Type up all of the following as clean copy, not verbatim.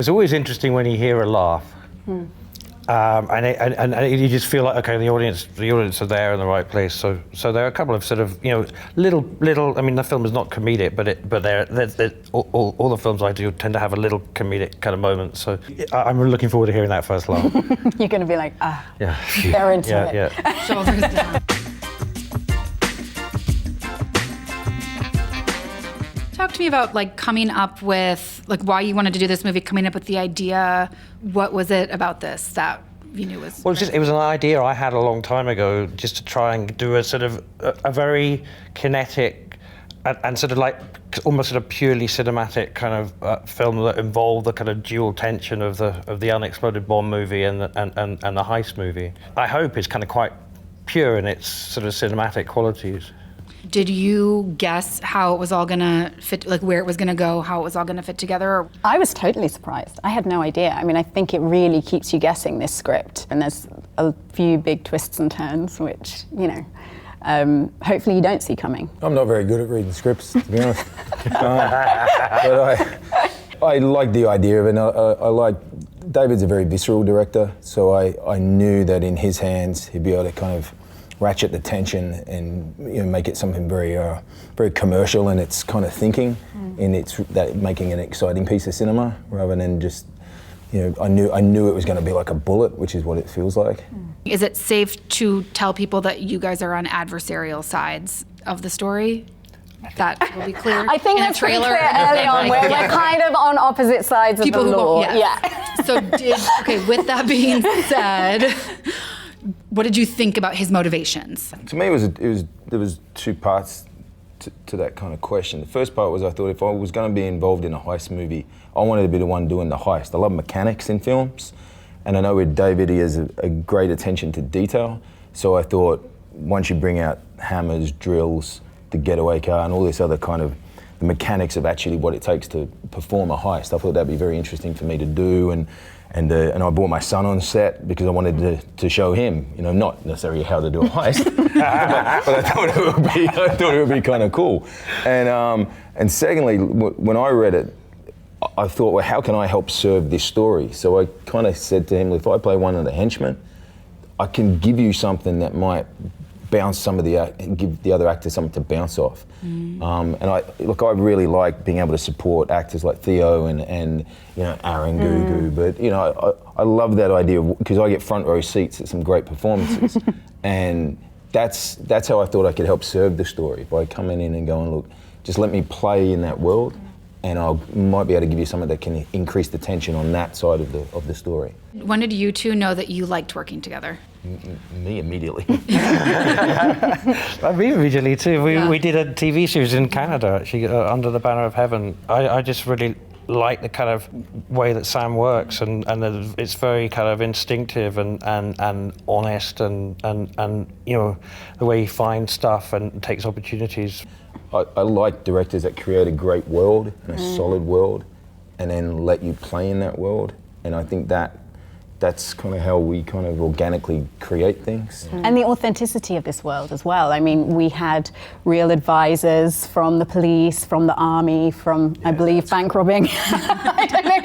It's always interesting when you hear a laugh. And you just feel like, okay, the audience are there in the right place. So there are a couple of sort of, little. I mean, the film is not comedic, but all the films I do tend to have a little comedic kind of moment. So I'm looking forward to hearing that first laugh. You're going to be like, yeah, they're into it. Yeah. Shoulders down. Talk to me about coming up with why you wanted to do this movie, coming up with the idea. What was it about this that you knew was? Well, it was an idea I had a long time ago, just to try and do a sort of a very kinetic and sort of almost sort of purely cinematic kind of film that involved the kind of dual tension of the unexploded bomb movie and the heist movie. I hope it's kind of quite pure in its sort of cinematic qualities. Did you guess how it was all gonna fit, where it was gonna go, how it was all gonna fit together? I was totally surprised. I had no idea. I mean, I think it really keeps you guessing, this script. And there's a few big twists and turns, which, hopefully you don't see coming. I'm not very good at reading scripts, to be honest. But I like the idea of it. And I like, David's a very visceral director, so I knew that in his hands, he'd be able to kind of ratchet the tension and make it something very very commercial in its kind of thinking, in its that making an exciting piece of cinema rather than just I knew it was going to be like a bullet, which is what it feels like. Is it safe to tell people that you guys are on adversarial sides of the story? That will be clear. I think that's pretty clear early on, where we're kind of on opposite sides people of the law. Yeah. So with that being said, what did you think about his motivations? To me, there was two parts to that kind of question. The first part was, I thought if I was going to be involved in a heist movie, I wanted to be the one doing the heist. I love mechanics in films, and I know with David, he has a great attention to detail. So I thought, once you bring out hammers, drills, the getaway car, and all this other kind of the mechanics of actually what it takes to perform a heist, I thought that'd be very interesting for me to do. And I brought my son on set because I wanted to show him, not necessarily how to do a heist, but I thought it would be kind of cool. And secondly, when I read it, I thought, well, how can I help serve this story? So I kind of said to him, if I play one of the henchmen, I can give you something that might bounce give the other actors something to bounce off. And I really like being able to support actors like Theo and Aaron Gugu, but I love that idea because I get front row seats at some great performances, and that's how I thought I could help serve the story, by coming in and going, look, just let me play in that world, and I might be able to give you something that can increase the tension on that side of the story. When did you two know that you liked working together? Me immediately. Me immediately too. We did a TV series in Canada, actually, Under the Banner of Heaven. I just really like the kind of way that Sam works, and it's very kind of instinctive and honest, and the way he finds stuff and takes opportunities. I like directors that create a great world and a solid world, and then let you play in that world. And I think that's kind of how we kind of organically create things. And the authenticity of this world as well. I mean, we had real advisors from the police, from the army, from, I believe, bank robbing. I don't know.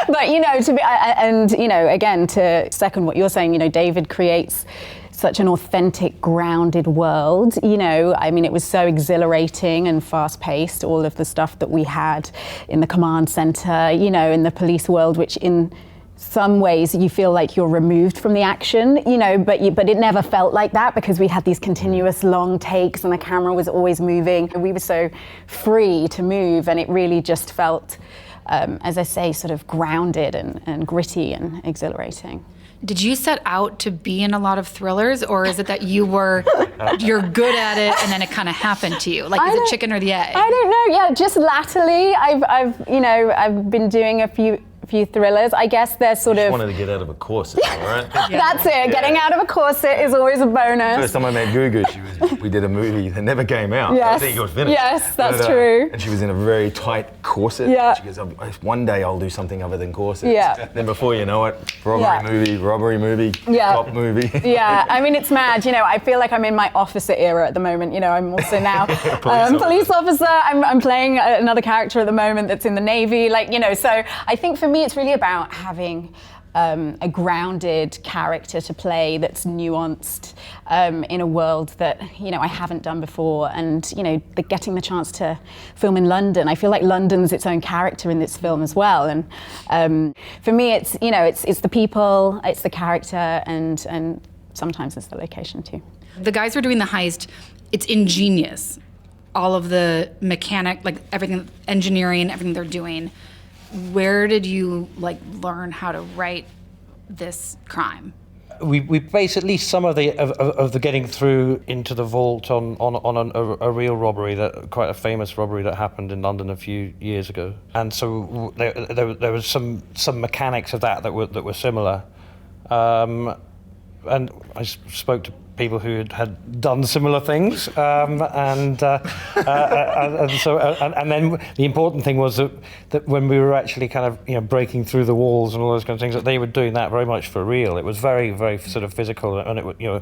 But again, to second what you're saying, David creates such an authentic, grounded world. I mean, it was so exhilarating and fast-paced, all of the stuff that we had in the command center, in the police world, which in some ways you feel like you're removed from the action, but it never felt like that because we had these continuous long takes and the camera was always moving. We were so free to move, and it really just felt, as I say, sort of grounded and gritty and exhilarating. Did you set out to be in a lot of thrillers, or is it that you're good at it and then it kind of happened to you? Is it chicken or the egg? I don't know. Yeah, just latterly, I've been doing a few thrillers. I guess they're sort Just of. wanted to get out of a corset, all right? That's it. Getting out of a corset is always a bonus. First time I met Gugu, we did a movie that never came out. Yes. I think it got finished. Yes, that's true. And she was in a very tight corset. Yeah. She goes, one day I'll do something other than corsets. Yeah. Then before you know it, robbery movie, Yeah. cop movie. Yeah, I mean, it's mad. You know, I feel like I'm in my officer era at the moment. You know, I'm also now police officer. I'm playing another character at the moment that's in the Navy. Like, you know, so I think for me it's really about having a grounded character to play that's nuanced in a world that, you know, I haven't done before. And, you know, getting the chance to film in London, I feel like London's its own character in this film as well. And for me, it's, you know, it's the people, it's the character, and sometimes it's the location too. The guys who are doing the heist, it's ingenious. All of the mechanic, like everything, engineering, everything they're doing. Where did you learn how to write this crime? We basically some of the getting through into the vault on a real robbery, quite a famous robbery that happened in London a few years ago, and so there was some mechanics of that were similar, and I spoke to people who had done similar things, and then the important thing was that when we were actually kind of, you know, breaking through the walls and all those kind of things, that they were doing that very much for real. It was very, very sort of physical, and it, you know,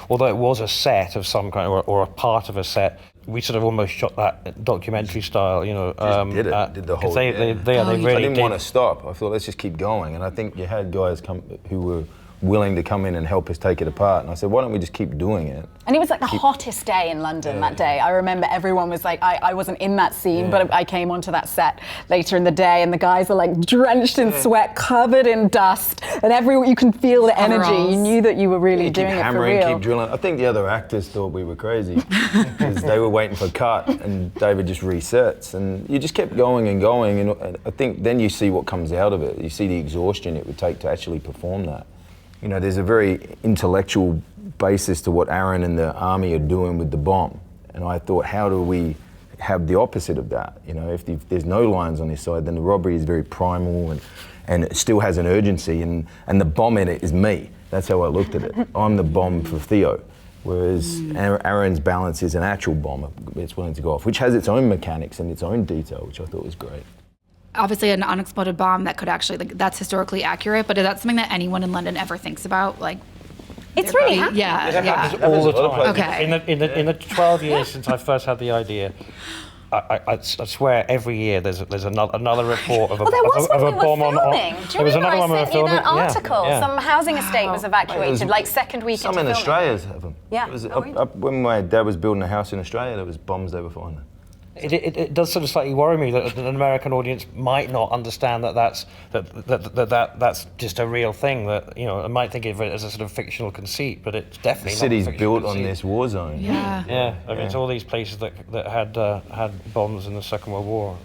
although it was a set of some kind or a part of a set, we sort of almost shot that documentary style, you know. Did the whole they really I didn't did. want to stop. I thought, let's just keep going. And I think you had guys who were willing to come in and help us take it apart. And I said, why don't we just keep doing it? And it was like the hottest day in London that day. I remember everyone was like, I wasn't in that scene, but I came onto that set later in the day, and the guys are like drenched in sweat, covered in dust, and you can feel the energy. You knew that you were really doing it for real. Keep drilling. I think the other actors thought we were crazy because they were waiting for a cut, and David just resets, and you just kept going and going. And I think then you see what comes out of it. You see the exhaustion it would take to actually perform that. You know, there's a very intellectual basis to what Aaron and the army are doing with the bomb. And I thought, how do we have the opposite of that? You know, if there's no lines on this side, then the robbery is very primal and it still has an urgency, and the bomb in it is me. That's how I looked at it. I'm the bomb for Theo. Whereas Aaron's balance is an actual bomb. It's willing to go off, which has its own mechanics and its own detail, which I thought was great. Obviously an unexploded bomb that could actually, that's historically accurate, but is that something that anyone in London ever thinks about? It's really happening. Yeah, It happens all the time. Okay. In the 12 years since I first had the idea, I swear every year there's another report of a bomb on. Do you remember I sent you that article? Yeah. Some housing estate was evacuated, second week into filming. Some in Australia have them. Yeah. When my dad was building a house in Australia, there was bombs they were finding. It does sort of slightly worry me that an American audience might not understand that's just a real thing. That, you know, I might think of it as a sort of fictional conceit, but it's definitely The city's not a fictional built conceit. on this war zone. Yeah. I mean, it's all these places that had bombs in the Second World War.